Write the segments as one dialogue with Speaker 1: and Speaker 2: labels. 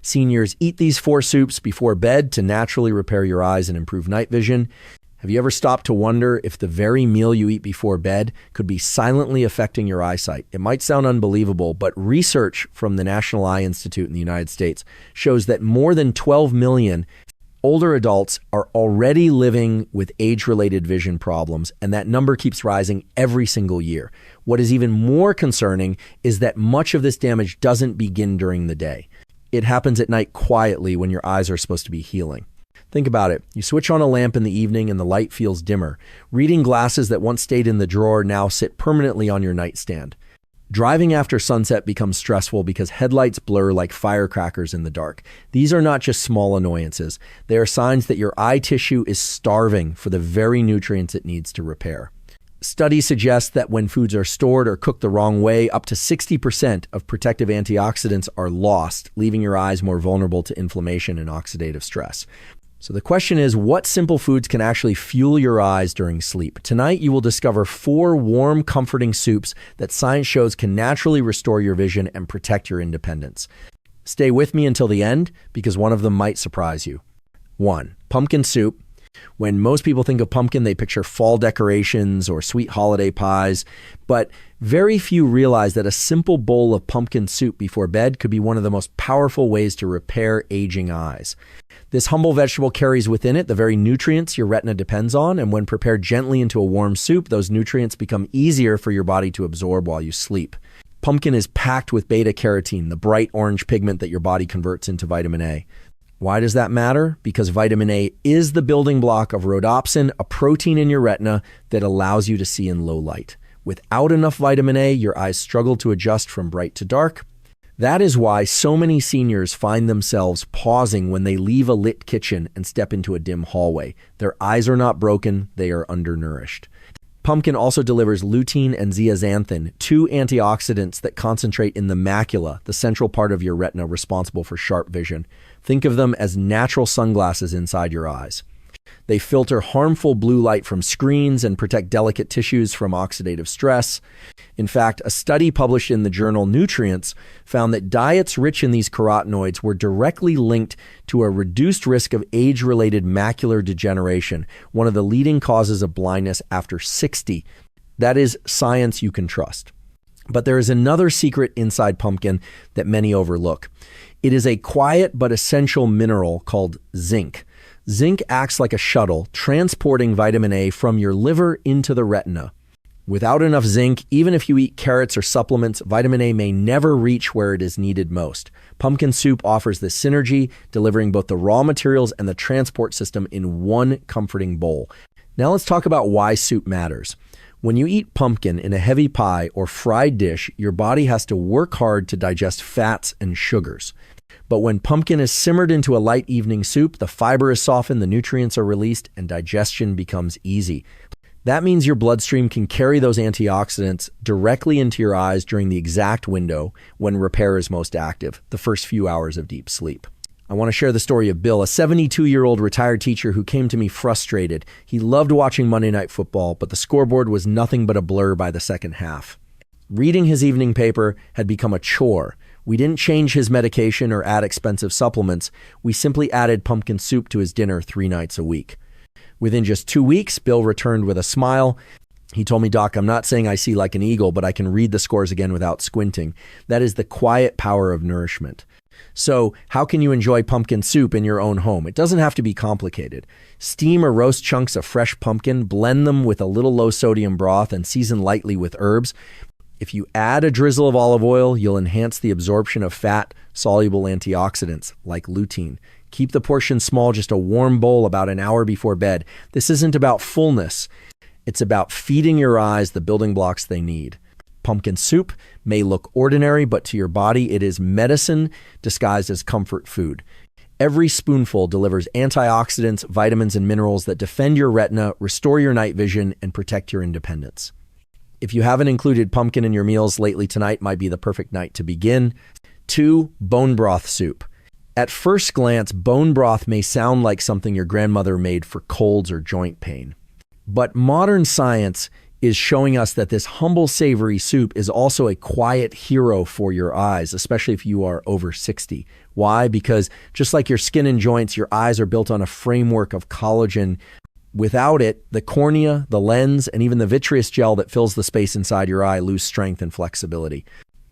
Speaker 1: Seniors, eat these 4 soups before bed to naturally repair your eyes and improve night vision. Have you ever stopped to wonder if the very meal you eat before bed could be silently affecting your eyesight? It might sound unbelievable, but research from the National Eye Institute in the United States shows that more than 12 million older adults are already living with age-related vision problems, and that number keeps rising every single year. What is even more concerning is that much of this damage doesn't begin during the day. It happens at night quietly when your eyes are supposed to be healing. Think about it. You switch on a lamp in the evening and the light feels dimmer. Reading glasses that once stayed in the drawer now sit permanently on your nightstand. Driving after sunset becomes stressful because headlights blur like firecrackers in the dark. These are not just small annoyances. They are signs that your eye tissue is starving for the very nutrients it needs to repair. Studies suggest that when foods are stored or cooked the wrong way, up to 60% of protective antioxidants are lost, leaving your eyes more vulnerable to inflammation and oxidative stress. So the question is, what simple foods can actually fuel your eyes during sleep? Tonight, you will discover 4 warm, comforting soups that science shows can naturally restore your vision and protect your independence. Stay with me until the end, because one of them might surprise you. 1. Pumpkin soup. When most people think of pumpkin, they picture fall decorations or sweet holiday pies, but very few realize that a simple bowl of pumpkin soup before bed could be one of the most powerful ways to repair aging eyes. This humble vegetable carries within it the very nutrients your retina depends on, and when prepared gently into a warm soup, those nutrients become easier for your body to absorb while you sleep. Pumpkin is packed with beta-carotene, the bright orange pigment that your body converts into vitamin A. Why does that matter? Because vitamin A is the building block of rhodopsin, a protein in your retina that allows you to see in low light. Without enough vitamin A, your eyes struggle to adjust from bright to dark. That is why so many seniors find themselves pausing when they leave a lit kitchen and step into a dim hallway. Their eyes are not broken, they are undernourished. Pumpkin also delivers lutein and zeaxanthin, 2 antioxidants that concentrate in the macula, the central part of your retina responsible for sharp vision. Think of them as natural sunglasses inside your eyes. They filter harmful blue light from screens and protect delicate tissues from oxidative stress. In fact, a study published in the journal Nutrients found that diets rich in these carotenoids were directly linked to a reduced risk of age-related macular degeneration, one of the leading causes of blindness after 60. That is science you can trust. But there is another secret inside pumpkin that many overlook. It is a quiet but essential mineral called zinc. Zinc acts like a shuttle, transporting vitamin A from your liver into the retina. Without enough zinc, even if you eat carrots or supplements, vitamin A may never reach where it is needed most. Pumpkin soup offers this synergy, delivering both the raw materials and the transport system in one comforting bowl. Now let's talk about why soup matters. When you eat pumpkin in a heavy pie or fried dish, your body has to work hard to digest fats and sugars. But when pumpkin is simmered into a light evening soup, the fiber is softened, the nutrients are released, and digestion becomes easy. That means your bloodstream can carry those antioxidants directly into your eyes during the exact window when repair is most active, the first few hours of deep sleep. I want to share the story of Bill, a 72-year-old retired teacher who came to me frustrated. He loved watching Monday Night Football, but the scoreboard was nothing but a blur by the second half. Reading his evening paper had become a chore. We didn't change his medication or add expensive supplements. We simply added pumpkin soup to his dinner 3 nights a week. Within just 2 weeks, Bill returned with a smile. He told me, "Doc, I'm not saying I see like an eagle, but I can read the scores again without squinting." That is the quiet power of nourishment. So how can you enjoy pumpkin soup in your own home? It doesn't have to be complicated. Steam or roast chunks of fresh pumpkin, blend them with a little low-sodium broth, and season lightly with herbs. If you add a drizzle of olive oil, you'll enhance the absorption of fat-soluble antioxidants like lutein. Keep the portion small, just a warm bowl about an hour before bed. This isn't about fullness. It's about feeding your eyes the building blocks they need. Pumpkin soup may look ordinary, but to your body, it is medicine disguised as comfort food. Every spoonful delivers antioxidants, vitamins, and minerals that defend your retina, restore your night vision, and protect your independence. If you haven't included pumpkin in your meals lately, tonight might be the perfect night to begin. 2. Bone broth soup. At first glance, bone broth may sound like something your grandmother made for colds or joint pain. But modern science is showing us that this humble, savory soup is also a quiet hero for your eyes, especially if you are over 60. Why? Because just like your skin and joints, your eyes are built on a framework of collagen. Without it, the cornea, the lens, and even the vitreous gel that fills the space inside your eye lose strength and flexibility.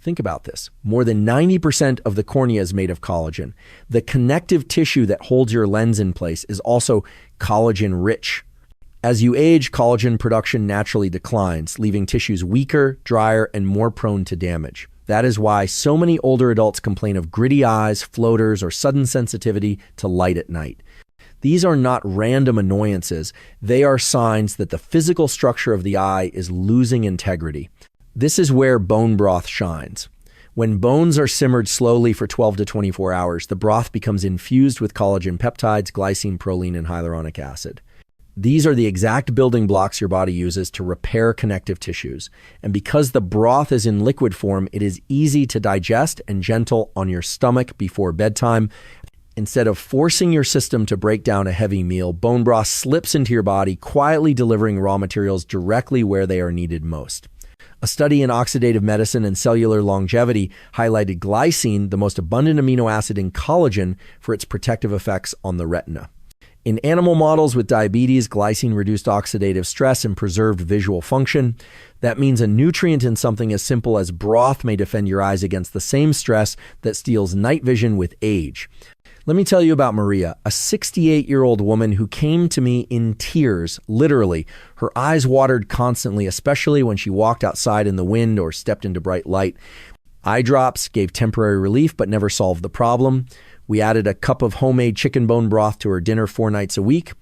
Speaker 1: Think about this. More than 90% of the cornea is made of collagen. The connective tissue that holds your lens in place is also collagen rich. As you age, collagen production naturally declines, leaving tissues weaker, drier, and more prone to damage. That is why so many older adults complain of gritty eyes, floaters, or sudden sensitivity to light at night. These are not random annoyances. They are signs that the physical structure of the eye is losing integrity. This is where bone broth shines. When bones are simmered slowly for 12 to 24 hours, the broth becomes infused with collagen peptides, glycine, proline, and hyaluronic acid. These are the exact building blocks your body uses to repair connective tissues. And because the broth is in liquid form, it is easy to digest and gentle on your stomach before bedtime. Instead of forcing your system to break down a heavy meal, bone broth slips into your body, quietly delivering raw materials directly where they are needed most. A study in oxidative medicine and cellular longevity highlighted glycine, the most abundant amino acid in collagen, for its protective effects on the retina. In animal models with diabetes, glycine reduced oxidative stress and preserved visual function. That means a nutrient in something as simple as broth may defend your eyes against the same stress that steals night vision with age. Let me tell you about Maria, a 68-year-old woman who came to me in tears, literally. Her eyes watered constantly, especially when she walked outside in the wind or stepped into bright light. Eye drops gave temporary relief but never solved the problem. We added a cup of homemade chicken bone broth to her dinner 4 nights a week.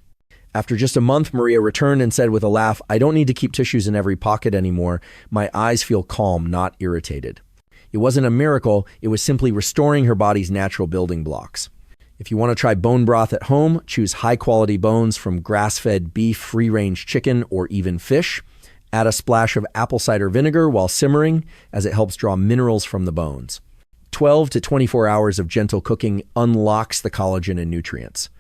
Speaker 1: After just a month, Maria returned and said with a laugh, "I don't need to keep tissues in every pocket anymore. My eyes feel calm, not irritated." It wasn't a miracle. It was simply restoring her body's natural building blocks. If you want to try bone broth at home, choose high-quality bones from grass-fed beef, free-range chicken, or even fish. Add a splash of apple cider vinegar while simmering, as it helps draw minerals from the bones. 12 to 24 hours of gentle cooking unlocks the collagen and nutrients.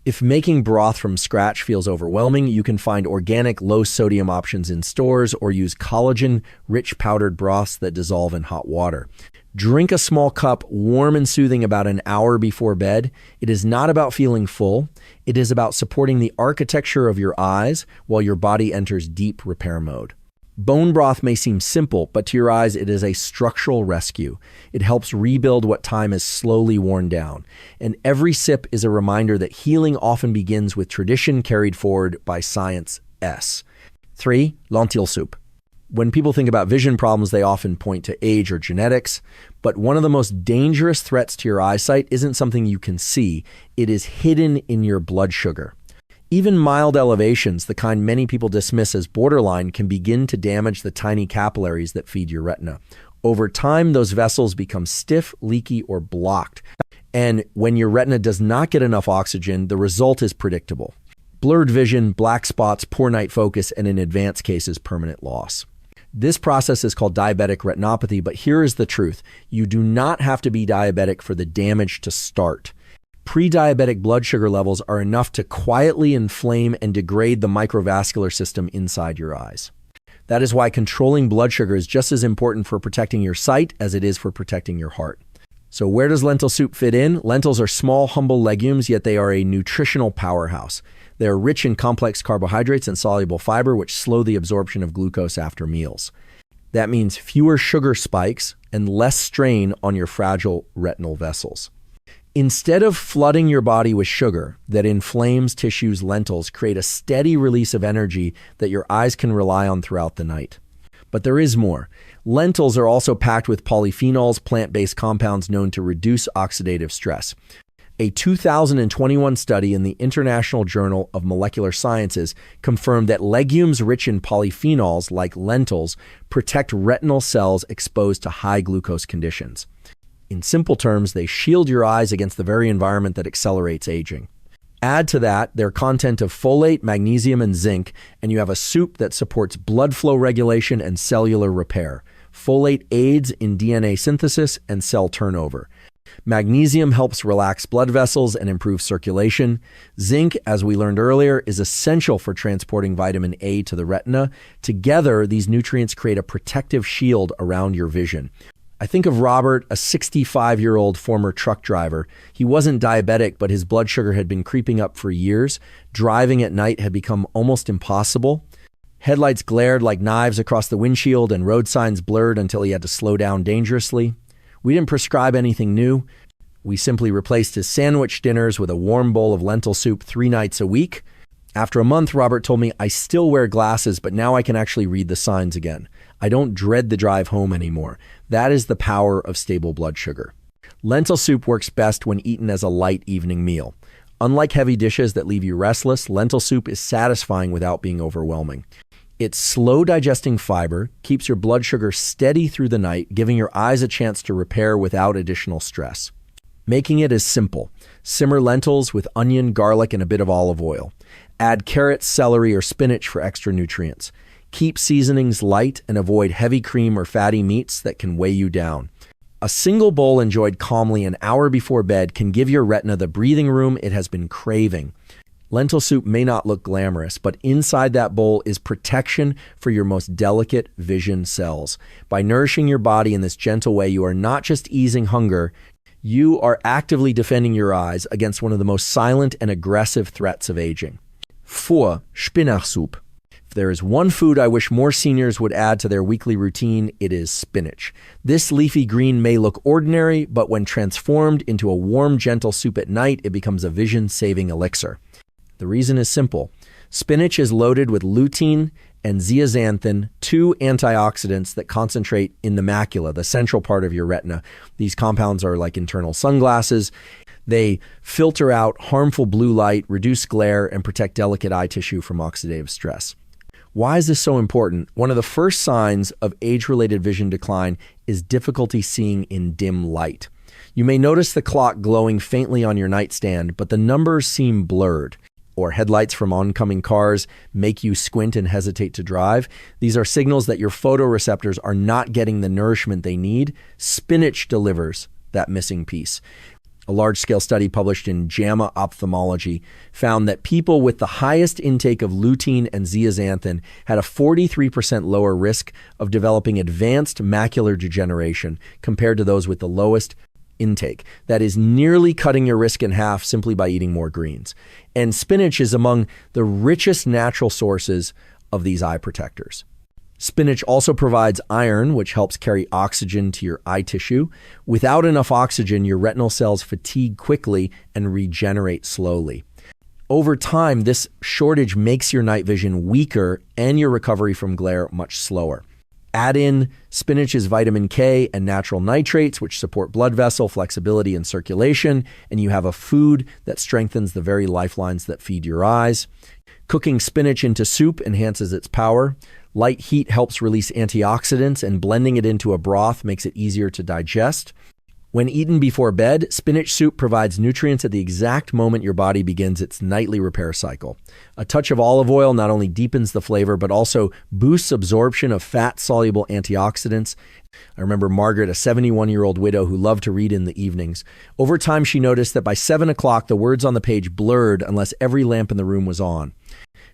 Speaker 1: If making broth from scratch feels overwhelming, you can find organic low-sodium options in stores or use collagen-rich powdered broths that dissolve in hot water. Drink a small cup, warm and soothing, about an hour before bed. It is not about feeling full. It is about supporting the architecture of your eyes while your body enters deep repair mode. Bone broth may seem simple, but to your eyes, it is a structural rescue. It helps rebuild what time has slowly worn down. And every sip is a reminder that healing often begins with tradition carried forward by science. 3. Lentil soup. When people think about vision problems, they often point to age or genetics. But one of the most dangerous threats to your eyesight isn't something you can see. It is hidden in your blood sugar. Even mild elevations, the kind many people dismiss as borderline, can begin to damage the tiny capillaries that feed your retina. Over time, those vessels become stiff, leaky, or blocked. And when your retina does not get enough oxygen, the result is predictable: blurred vision, black spots, poor night focus, and in advanced cases, permanent loss. This process is called diabetic retinopathy, but here is the truth. You do not have to be diabetic for the damage to start. Pre-diabetic blood sugar levels are enough to quietly inflame and degrade the microvascular system inside your eyes. That is why controlling blood sugar is just as important for protecting your sight as it is for protecting your heart. So where does lentil soup fit in? Lentils are small, humble legumes, yet they are a nutritional powerhouse. They are rich in complex carbohydrates and soluble fiber, which slow the absorption of glucose after meals. That means fewer sugar spikes and less strain on your fragile retinal vessels. Instead of flooding your body with sugar that inflames tissues, lentils create a steady release of energy that your eyes can rely on throughout the night. But there is more. Lentils are also packed with polyphenols, plant-based compounds known to reduce oxidative stress. A 2021 study in the International Journal of Molecular Sciences confirmed that legumes rich in polyphenols, like lentils, protect retinal cells exposed to high glucose conditions. In simple terms, they shield your eyes against the very environment that accelerates aging. Add to that their content of folate, magnesium, and zinc, and you have a soup that supports blood flow regulation and cellular repair. Folate aids in DNA synthesis and cell turnover. Magnesium helps relax blood vessels and improve circulation. Zinc, as we learned earlier, is essential for transporting vitamin A to the retina. Together, these nutrients create a protective shield around your vision. I think of Robert, a 65-year-old former truck driver. He wasn't diabetic, but his blood sugar had been creeping up for years. Driving at night had become almost impossible. Headlights glared like knives across the windshield and road signs blurred until he had to slow down dangerously. We didn't prescribe anything new. We simply replaced his sandwich dinners with a warm bowl of lentil soup 3 nights a week. After a month, Robert told me, I still wear glasses, but now I can actually read the signs again. I don't dread the drive home anymore. That is the power of stable blood sugar. Lentil soup works best when eaten as a light evening meal. Unlike heavy dishes that leave you restless, lentil soup is satisfying without being overwhelming. Its slow digesting fiber keeps your blood sugar steady through the night, giving your eyes a chance to repair without additional stress. Making it is simple. Simmer lentils with onion, garlic, and a bit of olive oil. Add carrots, celery, or spinach for extra nutrients. Keep seasonings light and avoid heavy cream or fatty meats that can weigh you down. A single bowl enjoyed calmly an hour before bed can give your retina the breathing room it has been craving. Lentil soup may not look glamorous, but inside that bowl is protection for your most delicate vision cells. By nourishing your body in this gentle way, you are not just easing hunger, you are actively defending your eyes against one of the most silent and aggressive threats of aging. 4. Spinach soup. If there is one food I wish more seniors would add to their weekly routine, it is spinach. This leafy green may look ordinary, but when transformed into a warm, gentle soup at night, it becomes a vision-saving elixir. The reason is simple. Spinach is loaded with lutein and zeaxanthin, 2 antioxidants that concentrate in the macula, the central part of your retina. These compounds are like internal sunglasses. They filter out harmful blue light, reduce glare, and protect delicate eye tissue from oxidative stress. Why is this so important? One of the first signs of age-related vision decline is difficulty seeing in dim light. You may notice the clock glowing faintly on your nightstand, but the numbers seem blurred. Or headlights from oncoming cars make you squint and hesitate to drive. These are signals that your photoreceptors are not getting the nourishment they need. Spinach delivers that missing piece. A large-scale study published in JAMA Ophthalmology found that people with the highest intake of lutein and zeaxanthin had a 43% lower risk of developing advanced macular degeneration compared to those with the lowest intake. That is nearly cutting your risk in half simply by eating more greens. And spinach is among the richest natural sources of these eye protectors. Spinach also provides iron, which helps carry oxygen to your eye tissue. Without enough oxygen, your retinal cells fatigue quickly and regenerate slowly. Over time, this shortage makes your night vision weaker and your recovery from glare much slower. Add in spinach's vitamin K and natural nitrates, which support blood vessel flexibility and circulation, and you have a food that strengthens the very lifelines that feed your eyes. Cooking spinach into soup enhances its power. Light heat helps release antioxidants, and blending it into a broth makes it easier to digest. When eaten before bed, spinach soup provides nutrients at the exact moment your body begins its nightly repair cycle. A touch of olive oil not only deepens the flavor, but also boosts absorption of fat-soluble antioxidants. I remember Margaret, a 71-year-old widow who loved to read in the evenings. Over time, she noticed that by 7 o'clock, the words on the page blurred unless every lamp in the room was on.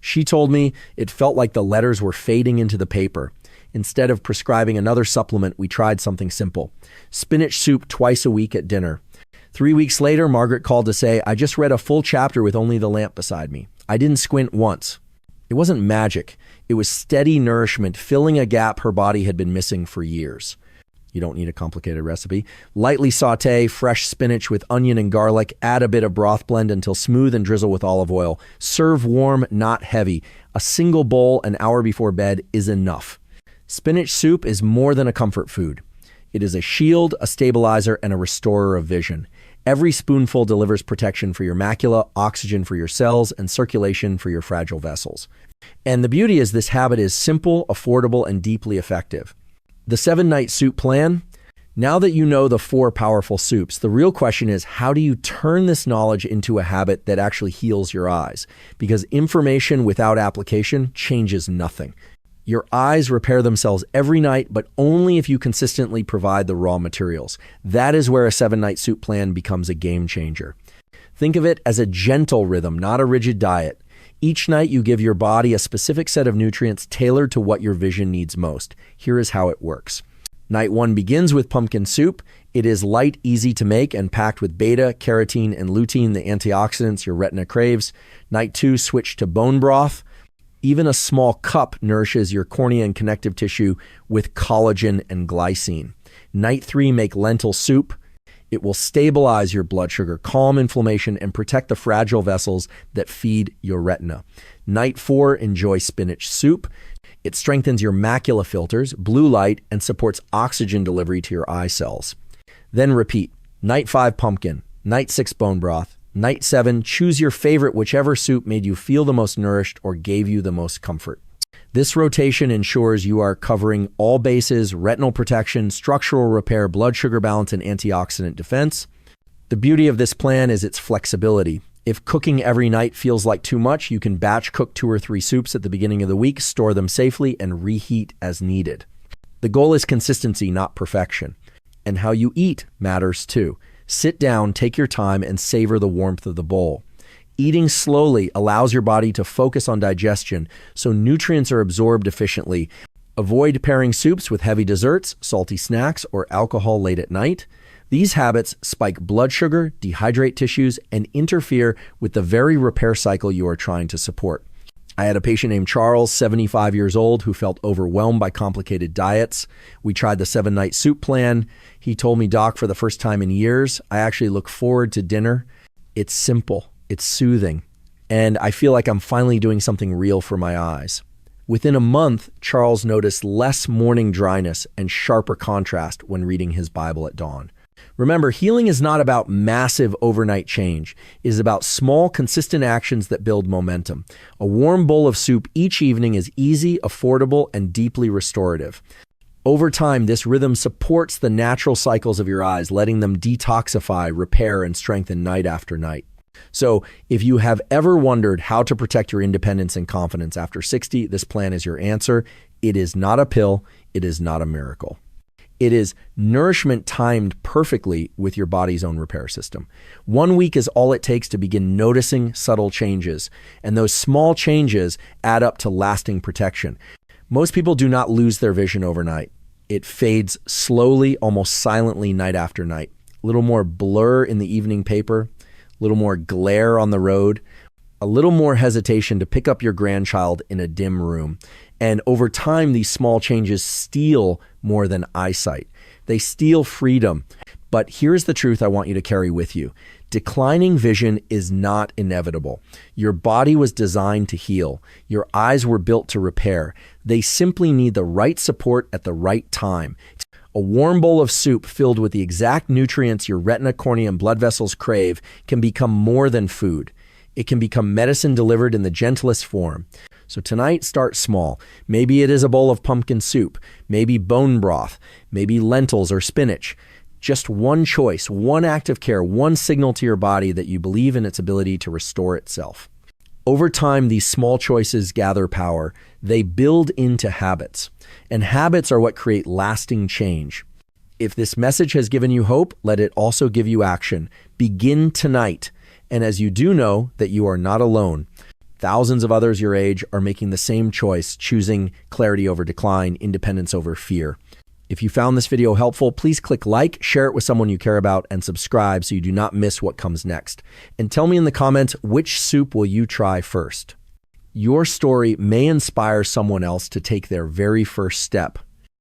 Speaker 1: She told me it felt like the letters were fading into the paper. Instead of prescribing another supplement, we tried something simple. Spinach soup twice a week at dinner. 3 weeks later, Margaret called to say, I just read a full chapter with only the lamp beside me. I didn't squint once. It wasn't magic. It was steady nourishment, filling a gap her body had been missing for years. You don't need a complicated recipe. Lightly saute fresh spinach with onion and garlic. Add a bit of broth blend until smooth and drizzle with olive oil. Serve warm, not heavy. A single bowl an hour before bed is enough. Spinach soup is more than a comfort food. It is a shield, a stabilizer, and a restorer of vision. Every spoonful delivers protection for your macula, oxygen for your cells, and circulation for your fragile vessels. And the beauty is this habit is simple, affordable, and deeply effective. The 7-night soup plan. Now that you know the 4 powerful soups, the real question is, how do you turn this knowledge into a habit that actually heals your eyes? Because information without application changes nothing. Your eyes repair themselves every night, but only if you consistently provide the raw materials. That is where a 7-night soup plan becomes a game changer. Think of it as a gentle rhythm, not a rigid diet. Each night you give your body a specific set of nutrients tailored to what your vision needs most. Here is how it works. Night 1 begins with pumpkin soup. It is light, easy to make, and packed with beta, carotene, and lutein, the antioxidants your retina craves. Night 2, switch to bone broth. Even a small cup nourishes your cornea and connective tissue with collagen and glycine. Night 3, make lentil soup. It will stabilize your blood sugar, calm inflammation, and protect the fragile vessels that feed your retina. Night 4, enjoy spinach soup. It strengthens your macula filters, blue light, and supports oxygen delivery to your eye cells. Then repeat. Night 5, pumpkin. Night 6, bone broth. Night 7, choose your favorite, whichever soup made you feel the most nourished or gave you the most comfort. This rotation ensures you are covering all bases: retinal protection, structural repair, blood sugar balance, and antioxidant defense. The beauty of this plan is its flexibility. If cooking every night feels like too much, you can batch cook 2 or 3 soups at the beginning of the week, store them safely, and reheat as needed. The goal is consistency, not perfection. And how you eat matters too. Sit down, take your time, and savor the warmth of the bowl. Eating slowly allows your body to focus on digestion, so nutrients are absorbed efficiently. Avoid pairing soups with heavy desserts, salty snacks, or alcohol late at night. These habits spike blood sugar, dehydrate tissues, and interfere with the very repair cycle you are trying to support. I had a patient named Charles, 75 years old, who felt overwhelmed by complicated diets. We tried the 7-night soup plan. He told me, "Doc, for the first time in years, I actually look forward to dinner. It's simple, it's soothing, and I feel like I'm finally doing something real for my eyes." Within a month, Charles noticed less morning dryness and sharper contrast when reading his Bible at dawn. Remember, healing is not about massive overnight change. It is about small, consistent actions that build momentum. A warm bowl of soup each evening is easy, affordable, and deeply restorative. Over time, this rhythm supports the natural cycles of your eyes, letting them detoxify, repair, and strengthen night after night. So if you have ever wondered how to protect your independence and confidence after 60, this plan is your answer. It is not a pill. It is not a miracle. It is nourishment timed perfectly with your body's own repair system. 1 week is all it takes to begin noticing subtle changes, and those small changes add up to lasting protection. Most people do not lose their vision overnight. It fades slowly, almost silently, night after night. A little more blur in the evening paper, a little more glare on the road, a little more hesitation to pick up your grandchild in a dim room. And over time, these small changes steal more than eyesight. They steal freedom. But here's the truth I want you to carry with you. Declining vision is not inevitable. Your body was designed to heal. Your eyes were built to repair. They simply need the right support at the right time. A warm bowl of soup filled with the exact nutrients your retina, cornea, and blood vessels crave can become more than food. It can become medicine delivered in the gentlest form. So tonight, start small. Maybe it is a bowl of pumpkin soup, maybe bone broth, maybe lentils or spinach. Just one choice, one act of care, one signal to your body that you believe in its ability to restore itself. Over time, these small choices gather power. They build into habits, and habits are what create lasting change. If this message has given you hope, let it also give you action. Begin tonight. And as you do know that you are not alone, thousands of others your age are making the same choice, choosing clarity over decline, independence over fear. If you found this video helpful, please click like, share it with someone you care about, and subscribe so you do not miss what comes next. And tell me in the comments, which soup will you try first? Your story may inspire someone else to take their very first step